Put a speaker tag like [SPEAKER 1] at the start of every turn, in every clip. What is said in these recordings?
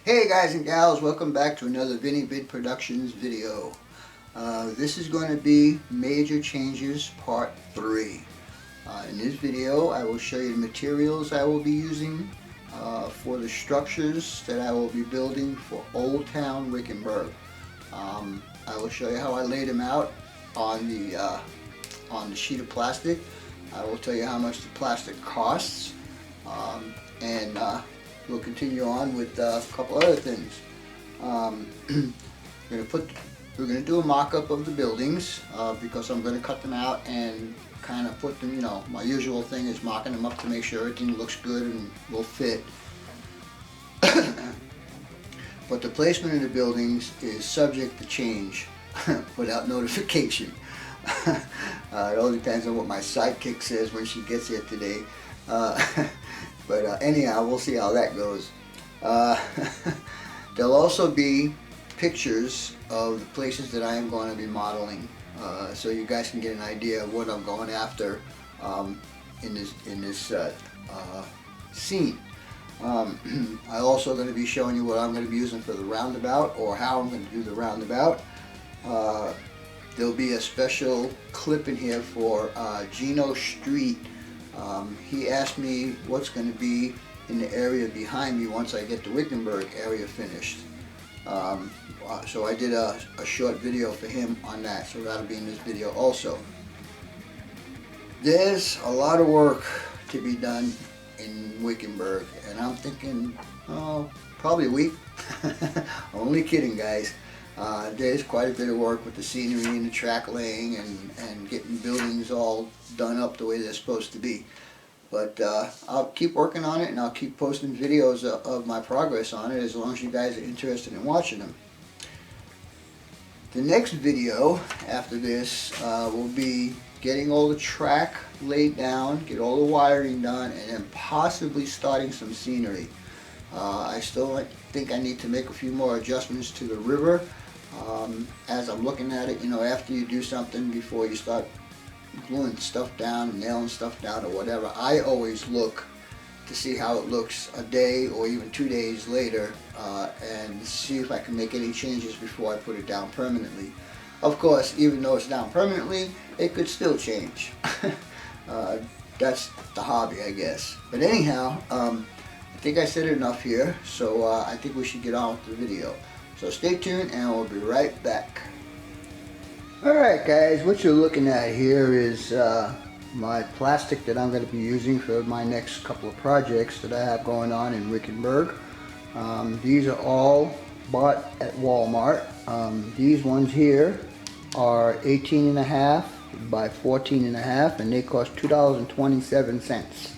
[SPEAKER 1] Hey guys and gals, welcome back to another Vinny Vid Productions video. This is going to be Major Changes Part 3. In this video I will show you the materials I will be using for the structures that I will be building for Old Town Wickenburg. I will show you how I laid them out on the sheet of plastic. I will tell you how much the plastic costs, and we'll continue on with a couple other things. We're going to do a mock-up of the buildings because I'm going to cut them out and kind of put them, my usual thing is mocking them up to make sure everything looks good and will fit. But the placement of the buildings is subject to change without notification. It all depends on what my sidekick says when she gets here today. But anyhow, we'll see how that goes. There'll also be pictures of the places that I am going to be modeling, so you guys can get an idea of what I'm going after in this scene. I'm also going to be showing you what I'm going to be using for the roundabout, or how I'm going to do the roundabout. There'll be a special clip in here for Geno Street. He asked me what's going to be in the area behind me once I get the Wickenburg area finished. So I did a short video for him on that, so that'll be in this video also. There's a lot of work to be done in Wickenburg, and I'm thinking, probably a week. Only kidding, guys. There's quite a bit of work with the scenery and the track laying and getting buildings all done up the way they're supposed to be. But I'll keep working on it, and I'll keep posting videos of my progress on it as long as you guys are interested in watching them. The next video after this will be getting all the track laid down, get all the wiring done, and then possibly starting some scenery. I still think I need to make a few more adjustments to the river. As I'm looking at it, after you do something, before you start gluing stuff down and nailing stuff down or whatever, I always look to see how it looks a day or even 2 days later, and see if I can make any changes before I put it down permanently. Of course, even though it's down permanently, it could still change. That's the hobby, I guess. But anyhow, I think I said enough here, so I think we should get on with the video. So stay tuned and we'll be right back. Alright guys, what you're looking at here is my plastic that I'm going to be using for my next couple of projects that I have going on in Wickenburg. These are all bought at Walmart. These ones here are 18.5 by 14.5, and they cost $2.27.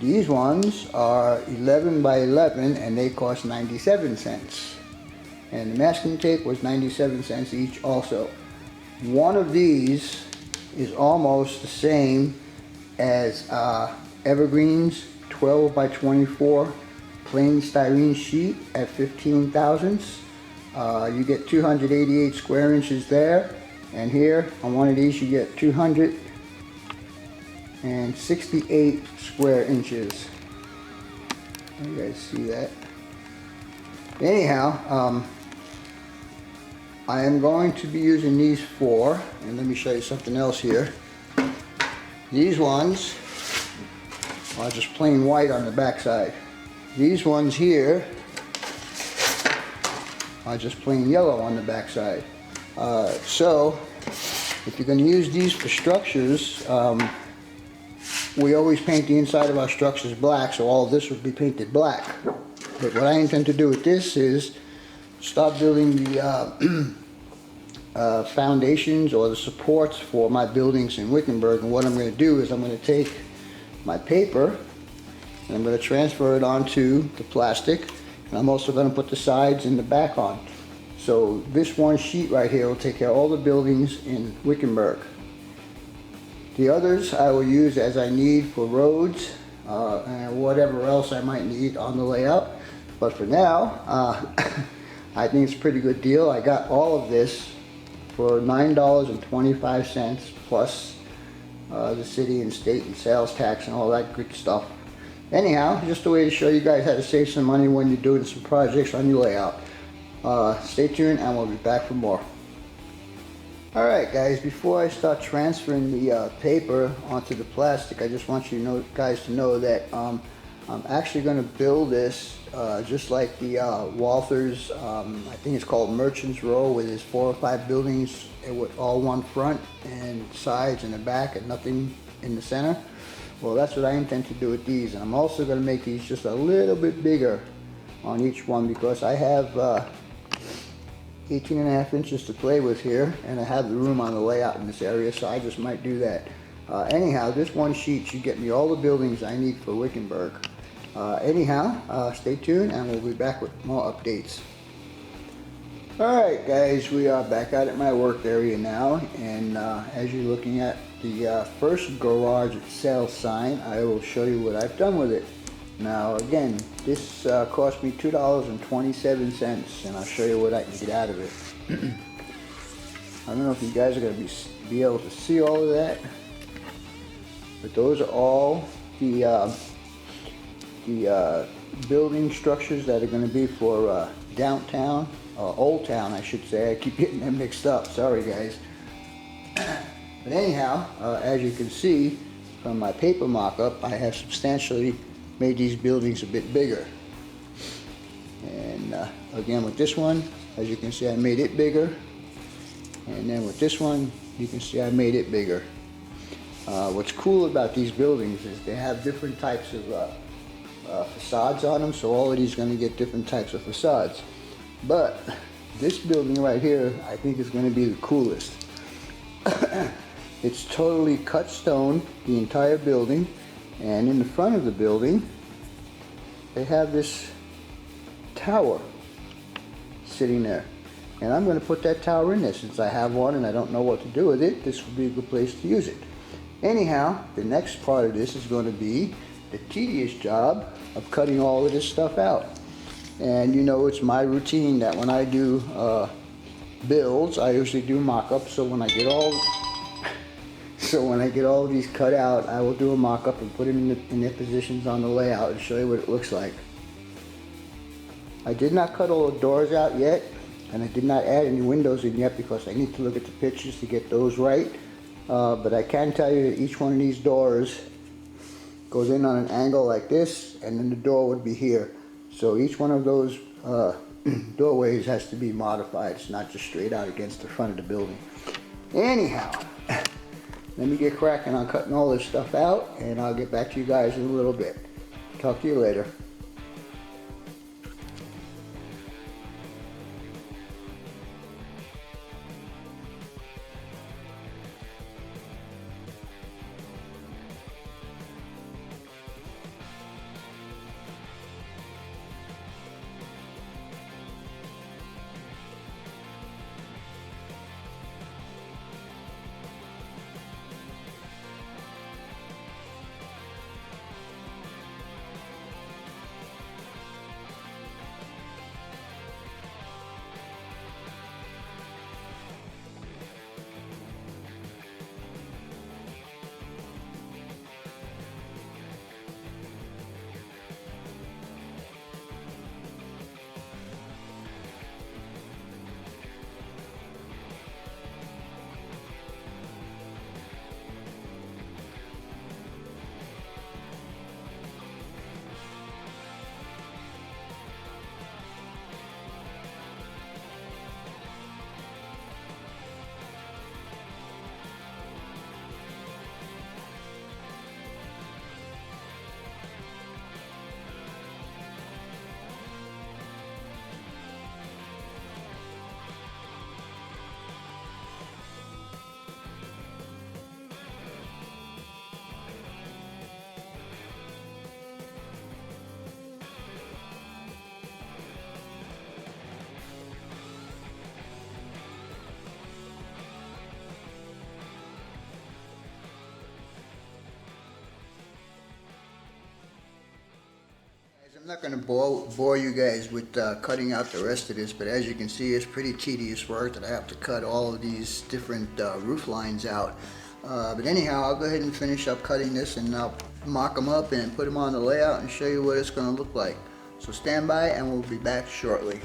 [SPEAKER 1] These ones are 11 by 11 and they cost 97 cents. And the masking tape was 97 cents each also. One of these is almost the same as Evergreen's 12 by 24 plain styrene sheet at 15 thousandths. You get 288 square inches there, and here on one of these you get 268 square inches. You guys see that? Anyhow, I am going to be using these four, and let me show you something else here. These ones are just plain white on the back side. These ones here are just plain yellow on the back side. So if you're going to use these for structures, we always paint the inside of our structures black, so all of this would be painted black. But what I intend to do with this is start building the foundations or the supports for my buildings in Wickenburg. And what I'm going to do is I'm going to take my paper and I'm going to transfer it onto the plastic, and I'm also going to put the sides and the back on. So this one sheet right here will take care of all the buildings in Wickenburg. The others I will use as I need for roads and whatever else I might need on the layout. But for now, I think it's a pretty good deal. I got all of this for $9.25 plus the city and state and sales tax and all that good stuff. Anyhow, just a way to show you guys how to save some money when you're doing some projects on your layout. Stay tuned and we'll be back for more. Alright guys, before I start transferring the paper onto the plastic, I just want you guys to know that I'm actually going to build this just like the Walther's, I think it's called Merchant's Row, where there's 4 or 5 buildings with all one front and sides and the back and nothing in the center. Well, that's what I intend to do with these, and I'm also going to make these just a little bit bigger on each one because I have 18.5 inches to play with here, and I have the room on the layout in this area, so I just might do that. Anyhow, this one sheet should get me all the buildings I need for Wickenburg. Stay tuned and we'll be back with more updates. Alright guys, we are back out at my work area now, and as you're looking at the first garage sale sign, I will show you what I've done with it. Now again, this cost me $2.27, and I'll show you what I can get out of it. I don't know if you guys are going to be able to see all of that, but those are all the building structures that are going to be for downtown, Old Town I should say. I keep getting them mixed up, sorry guys. But anyhow, as you can see from my paper mock-up, I have substantially made these buildings a bit bigger. And again with this one, as you can see, I made it bigger. And then with this one, you can see I made it bigger. What's cool about these buildings is they have different types of facades on them, so all of these are going to get different types of facades. But this building right here, I think is going to be the coolest. It's totally cut stone, the entire building, and in the front of the building they have this tower sitting there, and I'm going to put that tower in there. Since I have one and I don't know what to do with it, this would be a good place to use it. Anyhow, the next part of this is going to be the tedious job of cutting all of this stuff out. And you know, it's my routine that when I do builds, I usually do mock-ups, so when I get all of these cut out, I will do a mock-up and put them in their positions on the layout and show you what it looks like. I did not cut all the doors out yet, and I did not add any windows in yet because I need to look at the pictures to get those right. But I can tell you that each one of these doors goes in on an angle like this, and then the door would be here. So each one of those doorways has to be modified. It's not just straight out against the front of the building. Anyhow, let me get cracking on cutting all this stuff out, and I'll get back to you guys in a little bit. Talk to you later. I'm not going to bore you guys with cutting out the rest of this, but as you can see, it's pretty tedious work that I have to cut all of these different roof lines out. But anyhow, I'll go ahead and finish up cutting this, and I'll mock them up and put them on the layout and show you what it's going to look like. So stand by and we'll be back shortly.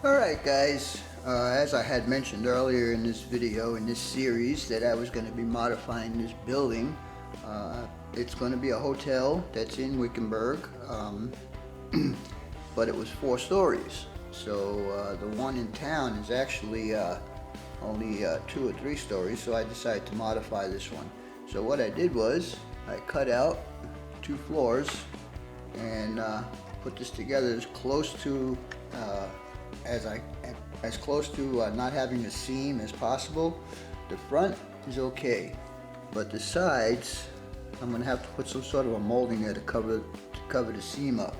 [SPEAKER 1] Alright guys, as I had mentioned earlier in this video, in this series, that I was going to be modifying this building. It's going to be a hotel that's in Wickenburg, but it was 4 stories. So the one in town is actually only 2 or 3 stories, so I decided to modify this one. So what I did was I cut out 2 floors and put this together as close to as close to not having a seam as possible. The front is okay, but the sides I'm gonna have to put some sort of a molding there to cover the seam up.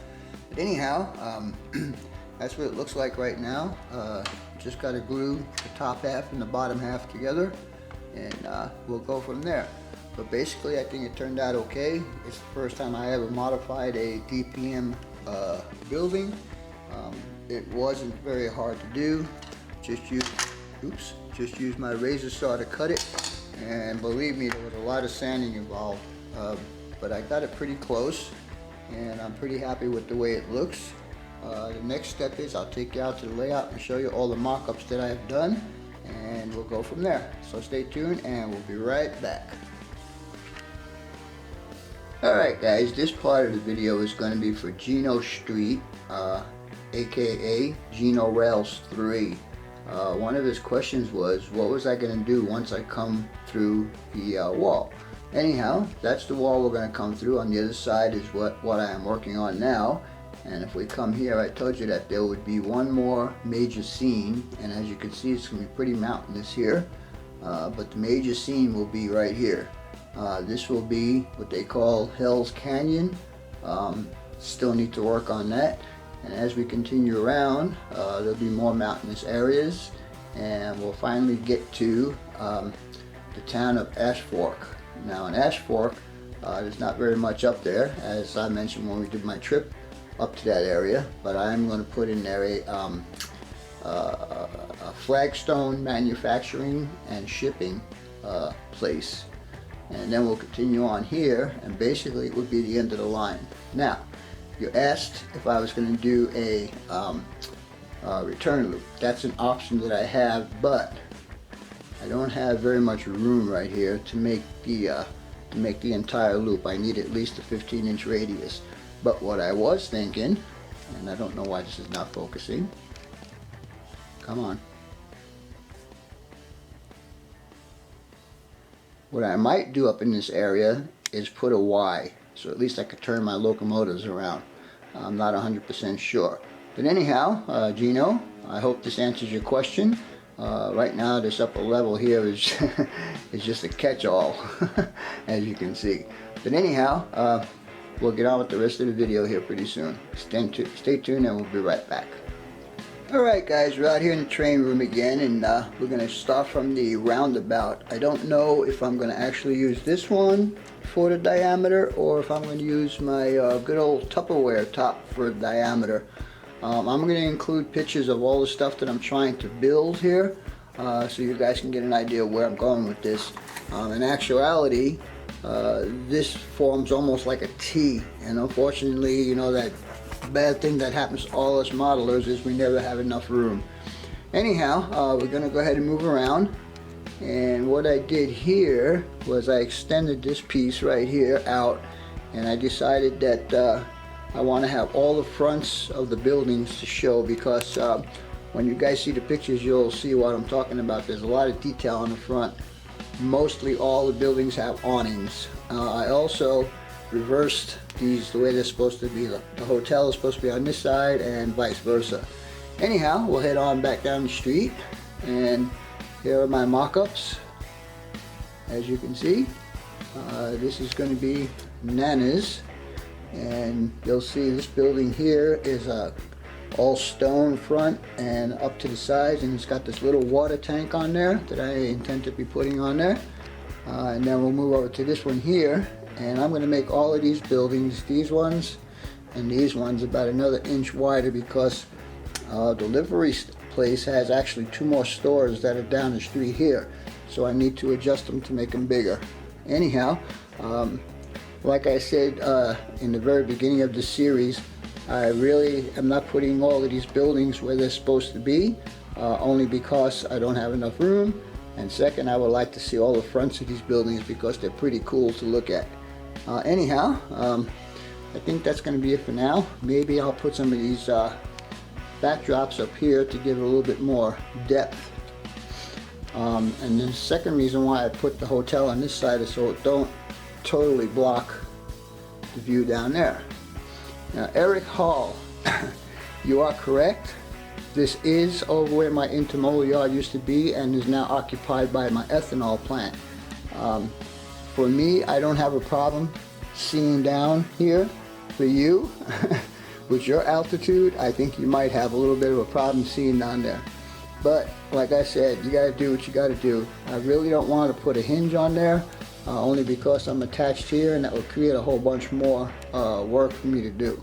[SPEAKER 1] But anyhow, that's what it looks like right now. Just gotta glue the top half and the bottom half together, and we'll go from there. But basically, I think it turned out okay. It's the first time I ever modified a DPM building. It wasn't very hard to do. Just use my razor saw to cut it, and believe me, there was a lot of sanding involved. But I got it pretty close, and I'm pretty happy with the way it looks. The next step is I'll take you out to the layout and show you all the mock-ups that I have done, and we'll go from there. So stay tuned and we'll be right back. Alright guys, this part of the video is going to be for Geno Street, aka Geno Rails 3. One of his questions was, what was I going to do once I come through the wall? Anyhow, that's the wall we're going to come through. On the other side is what I am working on now. And if we come here, I told you that there would be one more major seam, and as you can see, it's going to be pretty mountainous here. But the major seam will be right here. This will be what they call Hell's Canyon. Still need to work on that. And as we continue around, there'll be more mountainous areas, and we'll finally get to the town of Ash Fork. Now in Ash Fork, there's not very much up there, as I mentioned when we did my trip up to that area, but I'm going to put in there a flagstone manufacturing and shipping place. And then we'll continue on here, and basically it would be the end of the line. Now, you asked if I was going to do a return loop. That's an option that I have, but I don't have very much room right here to make the entire loop. I need at least a 15-inch radius. But what I was thinking, and I don't know why this is not focusing. Come on. What I might do up in this area is put a Y, so at least I could turn my locomotives around. I'm not 100% sure. But anyhow, Geno, I hope this answers your question. Right now, this upper level here is just a catch-all, as you can see. But anyhow, we'll get on with the rest of the video here pretty soon. Stay tuned and we'll be right back. Alright guys, we're out here in the train room again, and we're going to start from the roundabout. I don't know if I'm going to actually use this one for the diameter, or if I'm going to use my good old Tupperware top for diameter. I'm going to include pictures of all the stuff that I'm trying to build here, so you guys can get an idea of where I'm going with this. In actuality, this forms almost like a T, and unfortunately, you know, that bad thing that happens to all us modelers is we never have enough room. Anyhow, we're going to go ahead and move around, and what I did here was I extended this piece right here out, and I decided that I want to have all the fronts of the buildings to show, because when you guys see the pictures, you'll see what I'm talking about. There's a lot of detail on the front. Mostly all the buildings have awnings. I also reversed these the way they're supposed to be. The hotel is supposed to be on this side and vice versa. Anyhow, we'll head on back down the street, and here are my mock-ups. As you can see, this is going to be Nana's, and you'll see this building here is all stone front and up to the sides, and it's got this little water tank on there that I intend to be putting on there. and then we'll move over to this one here, and I'm going to make all of these buildings, these ones and these ones, about another inch wider, because the delivery place has actually 2 more stores that are down the street here, so I need to adjust them to make them bigger. Anyhow, like I said in the very beginning of the series, I really am not putting all of these buildings where they're supposed to be, only because I don't have enough room, and second, I would like to see all the fronts of these buildings because they're pretty cool to look at. Anyhow, I think that's going to be it for now. Maybe I'll put some of these backdrops up here to give it a little bit more depth. And then the second reason why I put the hotel on this side is so it don't totally block the view down there. Now, Eric Hall, you are correct. This is over where my intermodal yard used to be and is now occupied by my ethanol plant. For me, I don't have a problem seeing down here. For you, with your altitude, I think you might have a little bit of a problem seeing down there. But like I said, you gotta do what you gotta do. I really don't want to put a hinge on there, only because I'm attached here, and that would create a whole bunch more work for me to do.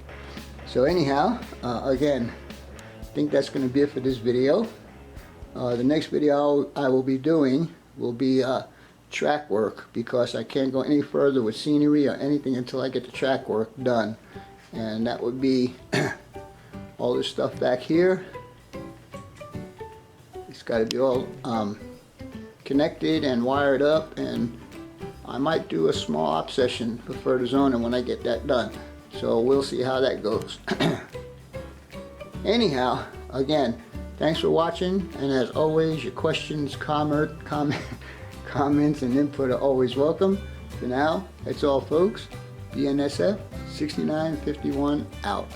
[SPEAKER 1] So anyhow, again, I think that's going to be it for this video. The next video I will be doing will be track work, because I can't go any further with scenery or anything until I get the track work done. And that would be all this stuff back here. It's got to be all connected and wired up, and I might do a small op session for further zoning when I get that done. So we'll see how that goes. Anyhow, again, thanks for watching, and as always, your questions, comments, and input are always welcome. For now, that's all, folks. BNSF 6951 out.